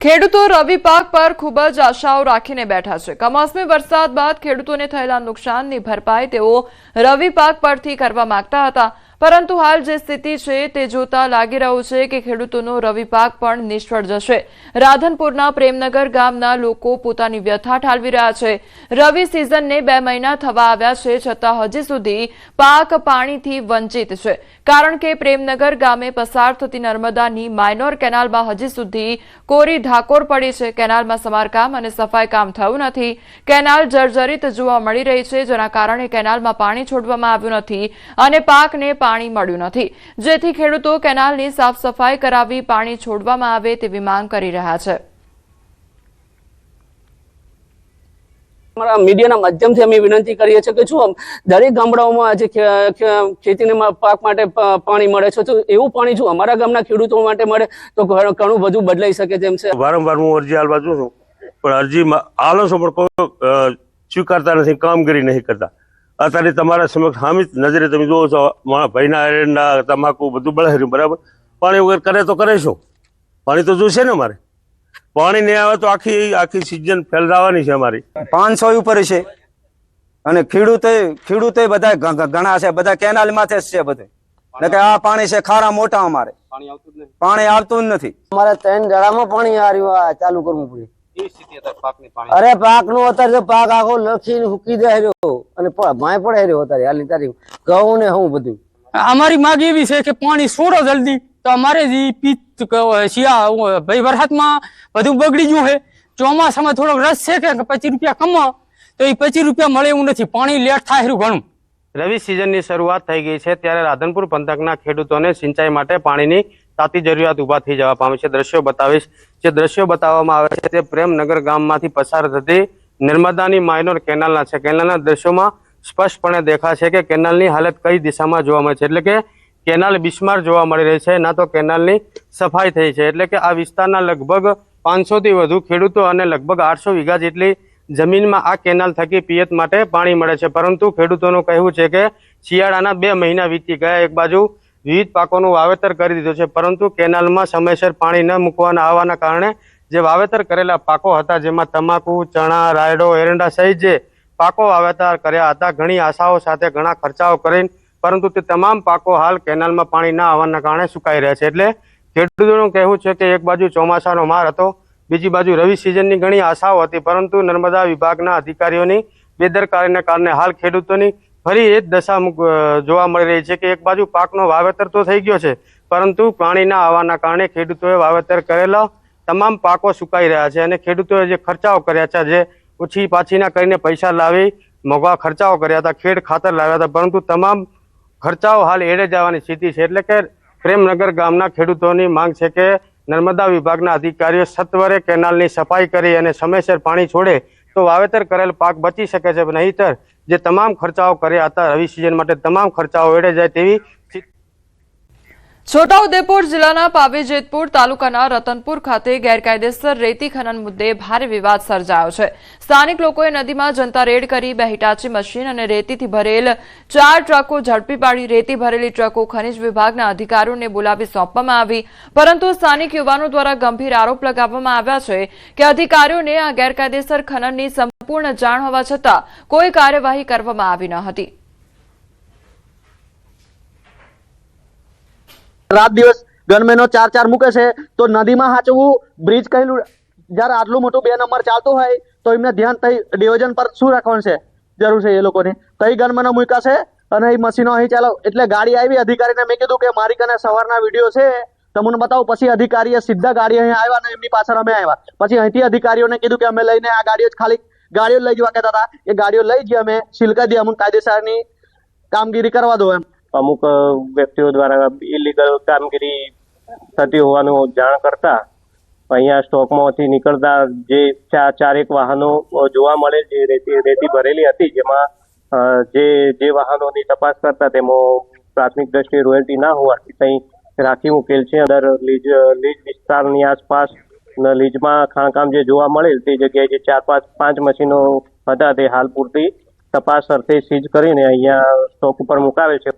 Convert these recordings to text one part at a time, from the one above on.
ખેડૂતો રવિ પાક પર ખૂબ જ આશાઓ રાખીને બેઠા છે। કમોસમી વરસાદ બાદ ખેડૂતોને થયેલા નુકસાનની ભરપાઈ તેઓ રવિ પાક પરથી કરવા માંગતા હતા, પરંતુ હાલ જે સ્થિતિ છે તે જોતા લાગી રહ્યું છે કે ખેડૂતોનો રવિ પાક પણ નિષ્ફળ જશે। રાધનપુરના પ્રેમનગર ગામના લોકો પોતાની વ્યથા ઠાલવી રહ્યા છે। રવિ સિઝનને 2 મહિના થવા આવ્યા છે, છતાં હજી સુધી પાક પાણીથી વંચિત છે, કારણ કે પ્રેમનગર ગામે પસાર થતી નર્મદાની માઇનોર કેનાલમાં હજી સુધી કોરી ધાકોર પડી છે। કેનાલમાં સમારકામ અને સફાઈ કામ થયું નથી। કેનાલ જર્જરિત જોવા મળી રહી છે, જેના કારણે કેનાલમાં પાણી છોડવામાં આવ્યું નથી અને પાકને પાણી મળ્યું નથી, જેથી ખેડૂતો કેનાલની સાફ સફાઈ કરાવી પાણી છોડવામાં આવે તેવી માંગ કરી રહ્યા છે। મીડિયાના માધ્યમથી અમે વિનંતી કરીએ છીએ કે જો દરેક ગામડાઓમાં આજે ખેતીના પાક માટે પાણી મળે છે, તો એવું પાણી જો અમારા ગામના ખેડૂતો માટે મળે તો ઘણું બધું બદલાઈ શકે તેમ છે। વારંવાર હું અરજી હાલવા છું પણ અરજી આલો છો પણ કોઈ સ્વીકારતા નથી, કામગીરી નહીં કરતા। અત્યારે તમારા સમક્ષ સામે નજરે તમે જોવો છો, મારા ભાઈના એરંડા તમાકુ બધું બળેર્યું, બરાબર। પાણી વગર કરે તો કરે શું? પાણી તો જોશે ને મારે। પાણી નહીં આવે તો આખી સિઝન ફેલવાની છે અમારી। 500 ઉપર છે અને ખેડૂતો બધા ઘણા છે, બધા કેનાલ માથે છે બધે, ને કે આ પાણી છે ખારા મોટા, અમારે પાણી આવતું જ નથી। અમારે 3 જણામાં પાણી આ ચાલુ કરવું પડે। અરે પાક નું અત્યારે પાક આખો લખીને હુકી દે રહ્યો અને ભાઈ પડે રહ્યો અત્યારે હાલની તારીખ ઘઉં ને હું બધું। અમારી માંગ એવી છે કે પાણી છોડો જલ્દી, તો અમારે જે પિત્ત ભાઈ વરસાદમાં બધું બગડી ગયું છે। ચોમાસામાં થોડોક રસ છે કે 25 રૂપિયા કમાઓ તો એ 25 રૂપિયા મળે એવું નથી, પાણી લેટ થાય ઘણું। રવિ સિઝનની શરૂઆત થઈ ગઈ છે, ત્યારે રાધનપુર પંથકના ખેડૂતોને સિંચાઈ માટે પાણીની તાતી જરૂરિયાત ઉભા થઈ જવા પામી છે। દ્રશ્યો બતાવીશ। જે દ્રશ્યો બતાવવામાં આવે છે તે પ્રેમનગર ગામમાંથી પસાર થતી નર્મદાની માઇનોર કેનાલના છે। કેનાલના દ્રશ્યોમાં સ્પષ્ટપણે દેખાય છે કે કેનાલની હાલત કઈ દિશામાં જોવા મળે છે, એટલે કે કેનાલ બિસ્માર જોવા મળી રહી છે, ના તો કેનાલની સફાઈ થઈ છે। એટલે કે આ વિસ્તારના લગભગ 500 થી વધુ ખેડૂતો અને લગભગ 800 વીઘા જેટલી જમીનમાં આ કેનાલ થકી પિયત માટે પાણી મળે છે, પરંતુ ખેડૂતોનું કહેવું છે કે શિયાળાના 2 મહિના વીતી ગયા, એક બાજુ વિવિધ પાકોનું વાવેતર કરી દીધું છે, પરંતુ કેનાલમાં સમયસર પાણી ન મૂકવાના આવવાના કારણે જે વાવેતર કરેલા પાકો હતા, જેમાં તમાકુ, ચણા, રાયડો, એરંડા સહિત જે પાકો વાવેતર કર્યા હતા, ઘણી આશાઓ સાથે ઘણા ખર્ચાઓ કરીને, પરંતુ તે તમામ પાકો હાલ કેનાલમાં પાણી ના આવવાના કારણે સુકાઈ રહ્યા છે। એટલે ખેડૂતોનું કહેવું છે કે એક બાજુ ચોમાસાનો માર હતો, બીજી બાજુ રવિ સિઝનની ઘણી આશાઓ હતી, પરંતુ નર્મદા વિભાગના અધિકારીઓની બેદરકારીને કારણે હાલ ખેડૂતોની ફરી એ જ દશા જોવા મળી રહી છે કે એક બાજુ પાકનો વાવેતર તો થઈ ગયો છે, પરંતુ પાણી ના આવવાના કારણે ખેડૂતોએ વાવેતર કરેલા તમામ પાકો સુકાઈ રહ્યા છે અને ખેડૂતોએ જે ખર્ચાઓ કર્યા છે, જે ઓછી પાછીના કરીને પૈસા લાવી મોંઘા ખર્ચાઓ કર્યા હતા, ખેડ ખાતર લાવ્યા હતા, પરંતુ તમામ ખર્ચાઓ હાલ એડે જવાની સ્થિતિ છે। એટલે કે પ્રેમનગર ગામના ખેડૂતોની માંગ છે કે નર્મદા વિભાગના અધિકારીઓ સત્વરે કેનાલની સફાઈ કરી અને સમયસર પાણી છોડે તો વાવેતર કરેલ પાક બચી શકે છે, નહીંતર જે તમામ ખર્ચાઓ કર્યા હતા રવિ સિઝન માટે તમામ ખર્ચાઓ એડે જાય તેવી। છોટાઉદેપુર જિલ્લાના પાવીજેતપુર તાલુકાના રતનપુર ખાતે ગેરકાયદેસર રેતી ખનન મુદ્દે ભારે વિવાદ સર્જાયો છે। સ્થાનિક લોકોએ નદીમાં જનતા રેડ કરી 2 હિટાચી મશીન અને રેતીથી ભરેલ 4 ટ્રકો ઝડપી પાડી। રેતી ભરેલી ટ્રકો ખનિજ વિભાગના અધિકારીઓને બોલાવી સોંપવામાં આવી, પરંતુ સ્થાનિક યુવાનો દ્વારા ગંભીર આરોપ લગાવવામાં આવ્યા છે કે અધિકારીઓને આ ગેરકાયદેસર ખનનની સંપૂર્ણ જાણ હોવા છતાં કોઈ કાર્યવાહી કરવામાં આવી ન હતી। રાત દિવસ ગનમેનો 4 મૂકે છે, તો નદીમાં હાચવું બ્રિજ કહેલું જયારે આટલું મોટું 2 નંબર ચાલતું હોય તો એમને ધ્યાન થઈ ડિવિઝન પર શું રાખવાનું છે જરૂર છે એ લોકોને, કઈ ગનમેનો મૂક્યા છે અને એ મશીનો અહીં ચાલો। એટલે ગાડી આવી, અધિકારીને મેં કીધું કે મારી કને સવારના વિડીયો છે તમને બતાવું। પછી અધિકારીએ સીધા ગાડી અહીં આવ્યા અને એમની પાછળ અમે આવ્યા। પછી અહીંથી અધિકારીઓને કીધું કે અમે લઈને આ ગાડીઓ ખાલી ગાડીઓ લઈ જવા કહેતા હતા, એ ગાડીઓ લઈ જઈએ, અમે સીલ કરી દઈએ, અમને કાયદેસરની કામગીરી કરવા દો એમ। અમુક વ્યક્તિઓ દ્વારા ઇલીગલ કામગીરી થતી હોવાનું જાણ કરતા અહીંયા સ્ટોકમાંથી નીકળતા જે 4 વાહનો જોવા મળે, જે રેતી ભરેલી હતી, જેમાં જે વાહનોની તપાસ કરતા તેમાં પ્રાથમિક દ્રષ્ટિએ રોયલ્ટી ના હોવાથી ત્યાં રાખી મૂકેલ છે। અંદર લીજ વિસ્તારની આસપાસ લીજમાં ખાણકામ જે જોવા મળેલ તે જગ્યાએ જે 4-5 મશીનો હતા તે હાલ પૂરતી તપાસ અર્થે સીઝ કરીને અહીંયા સ્ટોક ઉપર મુકાવેલ છે।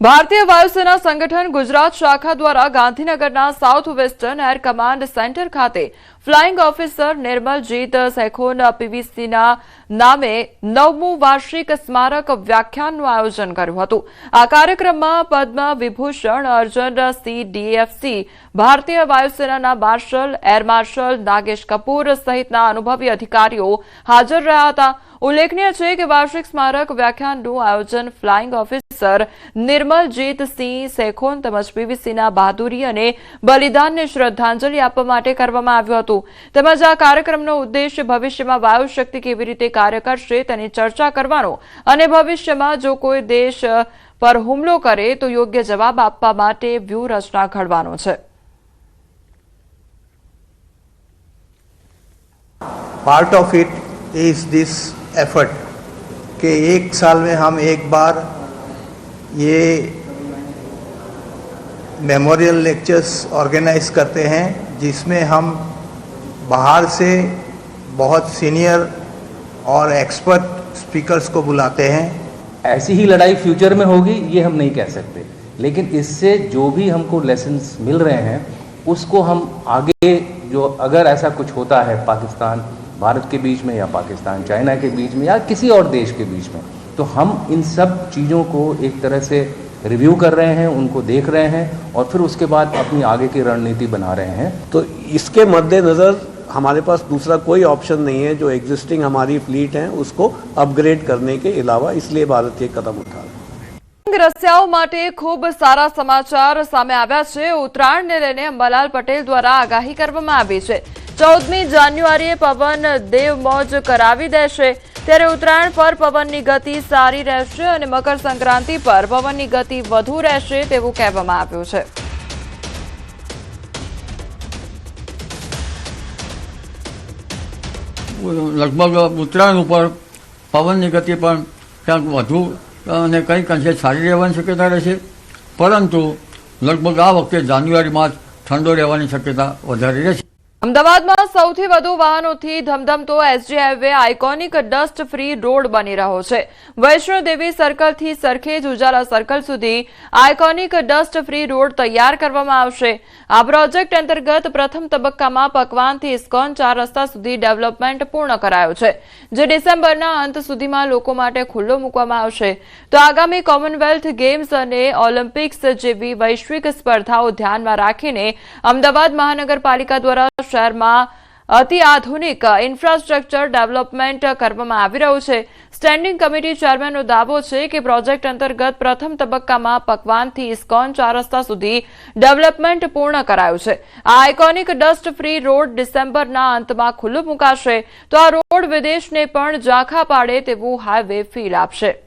ભારતીય વાયુસેના સંગઠન ગુજરાત શાખા દ્વારા ગાંધીનગરના south western air command centre ખાતે ફ્લાઇંગ ઓફિસર નિર્મલજીત સેખોન પીવીસીના નામે 9મું વાર્ષિક સ્મારક વ્યાખ્યાનનું આયોજન કર્યું હતું। આ કાર્યક્રમમાં પદ્મ વિભૂષણ અર્જુન CDFC ભારતીય વાયુસેનાના માર્શલ એર માર્શલ નાગેશ કપૂર સહિતના અનુભવી અધિકારીઓ હાજર રહ્યા હતા। ઉલ્લેખનીય છે કે વાર્ષિક સ્મારક વ્યાખ્યાનનું આયોજન ફ્લાઇંગ ઓફિસર નિર્મલજીત સિંહ સેખોન તેમજ પીવીસીના બહાદુરી અને બલિદાનને શ્રદ્ધાંજલિ આપવા માટે કરવામાં આવ્યું હતું। તેમજ આ કાર્યક્રમનો ઉદ્દેશ્ય ભવિષ્યમાં વાયુ શક્તિ કેવી રીતે કાર્ય કરશે તેની ચર્ચા કરવાનો અને ભવિષ્યમાં જો કોઈ દેશ પર હુમલો કરે તો યોગ્ય જવાબ આપવા માટે વ્યૂહરચના ઘડવાનો છે। Part of it is this effort कि एक साल में हम एक बार ये मेमोरियल लेक्चर्स ऑर्गेनाइज करते हैं जिसमें हम बाहर से बहुत सीनियर और एक्सपर्ट स्पीकर्स को बुलाते हैं। ऐसी ही लड़ाई फ्यूचर में होगी ये हम नहीं कह सकते, लेकिन इससे जो भी हमको लेसन्स मिल रहे हैं उसको हम आगे जो अगर ऐसा कुछ होता है पाकिस्तान भारत के बीच में या पाकिस्तान चाइना के बीच में या किसी और देश के बीच में, तो हम इन सब चीज़ों को एक तरह से रिव्यू कर रहे हैं, उनको देख रहे हैं और फिर उसके बाद अपनी आगे की रणनीति बना रहे हैं। तो इसके मद्देनज़र हमारे पास दूसरा कोई ऑप्शन नहीं है जो एग्जिस्टिंग हमारी फ्लीट है उसको अपग्रेड करने के अलावा, इसलिए भारत ये कदम उठा रहा है। રસિયાઓ માટે ખૂબ સારા સમાચાર સામે આવ્યા છે। ઉત્તરાયણને લઈને અંબાલાલ પટેલ દ્વારા આગાહી કરવામાં આવી છે। 14મી જાન્યુઆરીએ પવન દેવમોજ કરાવી દેશે, ત્યારે ઉત્તરાયણ પર પવનની ગતિ સારી રહેશે અને મકર સંક્રાંતિ પર પવનની ગતિ વધુ રહેશે તેવું કહેવામાં આવ્યું છે। લગભગ ઉત્તરાયણ ઉપર પવનની ગતિ પણ ક્યાંક વધુ અને કંઈક અંશે સારી રહેવાની શક્યતા રહેશે, પરંતુ લગભગ આ વખતે જાન્યુઆરીમાં જ ઠંડો રહેવાની શક્યતા વધારે રહેશે। અમદાવાદમાં સૌથી વધુ વાહનોથી ધમધમતો SG highway iconic dust free road બની રહ્યો છે। વૈષ્ણોદેવી સર્કલથી સરખેજ ઉજાલા સર્કલ સુધી આઇકોનિક ડસ્ટ ફ્રી રોડ તૈયાર કરવામાં આવશે। આ પ્રોજેક્ટ અંતર્ગત પ્રથમ તબક્કામાં પકવાનથી ઇસ્કોન 4 રસ્તા સુધી ડેવલપમેન્ટ પૂર્ણ કરાયું છે, જે ડિસેમ્બરના અંત સુધીમાં લોકો માટે ખુલ્લો મૂકવામાં આવશે। તો આગામી કોમનવેલ્થ ગેમ્સ અને ઓલિમ્પિક્સ જેવી વૈશ્વિક સ્પર્ધાઓ ધ્યાનમાં રાખીને અમદાવાદ મહાનગરપાલિકા દ્વારા શહેરમાં અતિ આધુનિક ઇન્ફ્રાસ્ટ્રક્ચર ડેવલપમેન્ટ કરવામાં આવી રહ્યું છે। સ્ટેન્ડિંગ કમિટી ચેરમેનનો દાવો છે કે પ્રોજેક્ટ અંતર્ગત પ્રથમ તબક્કામાં પકવાનથી ઇસ્કોન 4 રસ્તા સુધી ડેવલપમેન્ટ પૂર્ણ કરાયું છે। આ આઇકોનિક ડસ્ટ ફ્રી રોડ ડિસેમ્બરના અંતમાં ખુલ્લો મુકાશે, તો આ રોડ વિદેશને પણ ઝાંખા પાડે તેવું હાઈવે ફીલ આપશે।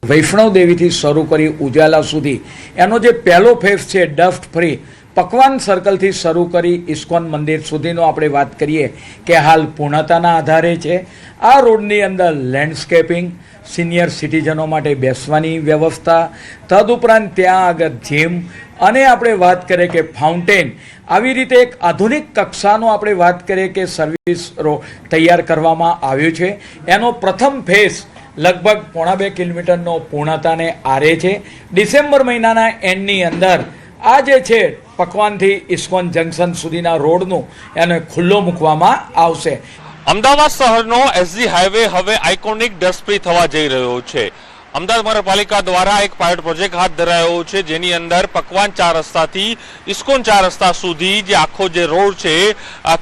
વૈષ્ણોદેવીથી શરૂ કરી ઉજાલા સુધી એનો જે પહેલો ફેઝ છે ડસ્ટ ફ્રી પકવાન સર્કલથી શરૂ કરી ઇસ્કોન મંદિર સુધીનો આપણે વાત કરીએ કે હાલ પૂર્ણતાના આધારે છે। આ રોડની અંદર લેન્ડસ્કેપિંગ, સિનિયર સિટીઝનો માટે બેસવાની વ્યવસ્થા, તદુપરાંત ત્યાં આગળ જીમ અને આપણે વાત કરીએ કે ફાઉન્ટેન, આવી રીતે એક આધુનિક કક્ષાનો આપણે વાત કરીએ કે સર્વિસ તૈયાર કરવામાં આવ્યું છે। એનો પ્રથમ ફેઝ લગભગ 1.5 કિલોમીટરનો પૂર્ણતાને આરે છે। ડિસેમ્બર મહિનાના એન્ડની અંદર આ જે છે પકવાનથી ઇસ્કોન જંકશન સુધીના રોડનું એને ખુલ્લો મૂકવામાં આવશે। અમદાવાદ શહેરનો એસજી હાઈવે હવે આઇકોનિક ડસ્ટ ફ્રી થવા જઈ રહ્યો છે। અમદાવાદ મહાનગરપાલિકા દ્વારા એક પાયલોટ પ્રોજેક્ટ હાથ ધરાયો છે, જેની અંદર પકવાન 4 રસ્તાથી ઇસ્કોન 4 રસ્તા સુધી જે આખો જે રોડ છે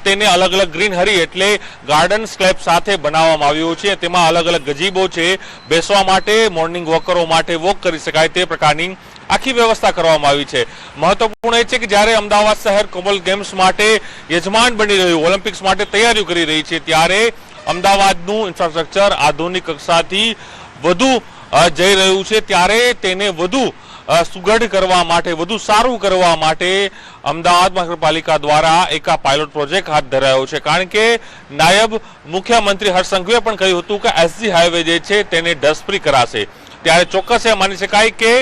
તેને અલગ અલગ ગ્રીનહરી એટલે ગાર્ડન સ્લેબ સાથે બનાવવામાં આવ્યો છે। તેમાં અલગ અલગ ગજીબો છે, બેસવા માટે, મોર્નિંગ વોકરો માટે વોક કરી શકાય તે પ્રકારની આખી વ્યવસ્થા કરવામાં આવી છે। મહત્વપૂર્ણ એ છે કે જ્યારે અમદાવાદ શહેર કોમનવેલ્થ ગેમ્સ માટે યજમાન બની રહ્યું, ઓલિમ્પિક્સ માટે તૈયારીઓ કરી રહી છે, ત્યારે અમદાવાદનું ઇન્ફ્રાસ્ટ્રક્ચર આધુનિક કક્ષાથી વધુ જઈ રહ્યું છે, ત્યારે તેને વધુ સુઘડ કરવા માટે, વધુ સારું કરવા માટે અમદાવાદ મહાનગરપાલિકા દ્વારા એક આ પાયલોટ પ્રોજેક્ટ હાથ ધરાયો છે। કારણ કે નાયબ મુખ્યમંત્રી હર્ષ સંઘવીએ પણ કહ્યું હતું કે એસજી હાઈવે જે છે તેને ડસ્ટ ફ્રી કરાશે, ત્યારે ચોક્કસ એ માની શકાય કે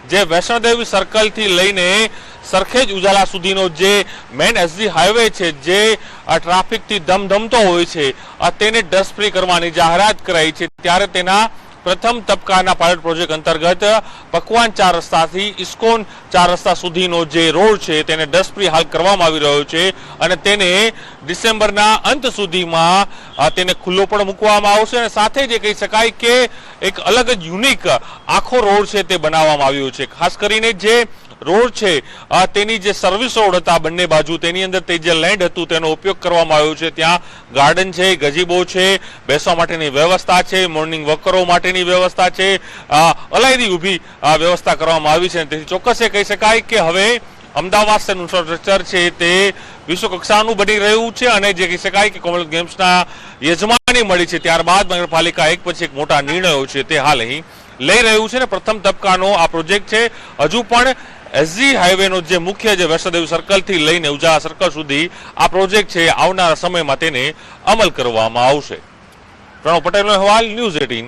જે વૈષ્ણોદેવી સર્કલથી લઈને સરખેજ ઉજાલા સુધીનો જે મેન એસજી હાઈવે છે, જે ટ્રાફિકથી ધમધમતો હોય છે, તેને ડસ્ટ ફ્રી કરવાની જાહેરાત કરાઈ છે. ત્યારે તેના પ્રથમ તબક્કાના પાયલોટ પ્રોજેક્ટ અંતર્ગત પકવાન 4 રસ્તાથી ઇસ્કોન 4 રસ્તા સુધીનો જે રોડ છે તેને ડસ્ટ ફ્રી હાલ કરવામાં આવી રહ્યો છે અને તેને ડિસેમ્બરના અંત સુધીમાં તેને ખુલ્લો પણ મૂકવામાં આવશે. અને સાથે જ કહી શકાય કે એક અલગ જ યુનિક આખો રોડ છે તે બનાવવામાં આવ્યો છે. ખાસ કરીને જે રોડ છે તેની જે સર્વિસ રોડ હતા બંને બાજુ, તેની અંદર તે જે લેન્ડ હતું તેનો ઉપયોગ કરવામાં આવ્યો છે. ત્યાં ગાર્ડન છે, ગજીબો છે, બેસવા માટેની વ્યવસ્થા છે, મોર્નિંગ વોક કરવા માટેની વ્યવસ્થા છે, અલાયદી ઊભી વ્યવસ્થા કરવામાં આવી છે. તેથી ચોક્કસ એ કહી શકાય કે હવે અમદાવાદ શહેરનું ઇન્ફ્રાસ્ટ્રક્ચર છે તે વિશ્વ કક્ષાનું બની રહ્યું છે. અને જે કહી શકાય કે કોમનવેલ્થ ગેમ્સના યજમાની મળી છે ત્યારબાદ નગરપાલિકા એક પછી એક મોટા નિર્ણયો છે તે હાલ અહીં લઈ રહ્યું છે. અને પ્રથમ તબક્કાનો આ પ્રોજેક્ટ છે. હજુ પણ એસજી હાઈવેનો જે મુખ્ય જે વૈષ્ણોદેવી સર્કલથી લઈને ઉજાલા સર્કલ સુધી આ પ્રોજેક્ટ છે આવનારા સમયમાં તેને અમલ કરવામાં આવશે. પ્રણવ પટેલનો અહેવાલ, ન્યૂઝ 18.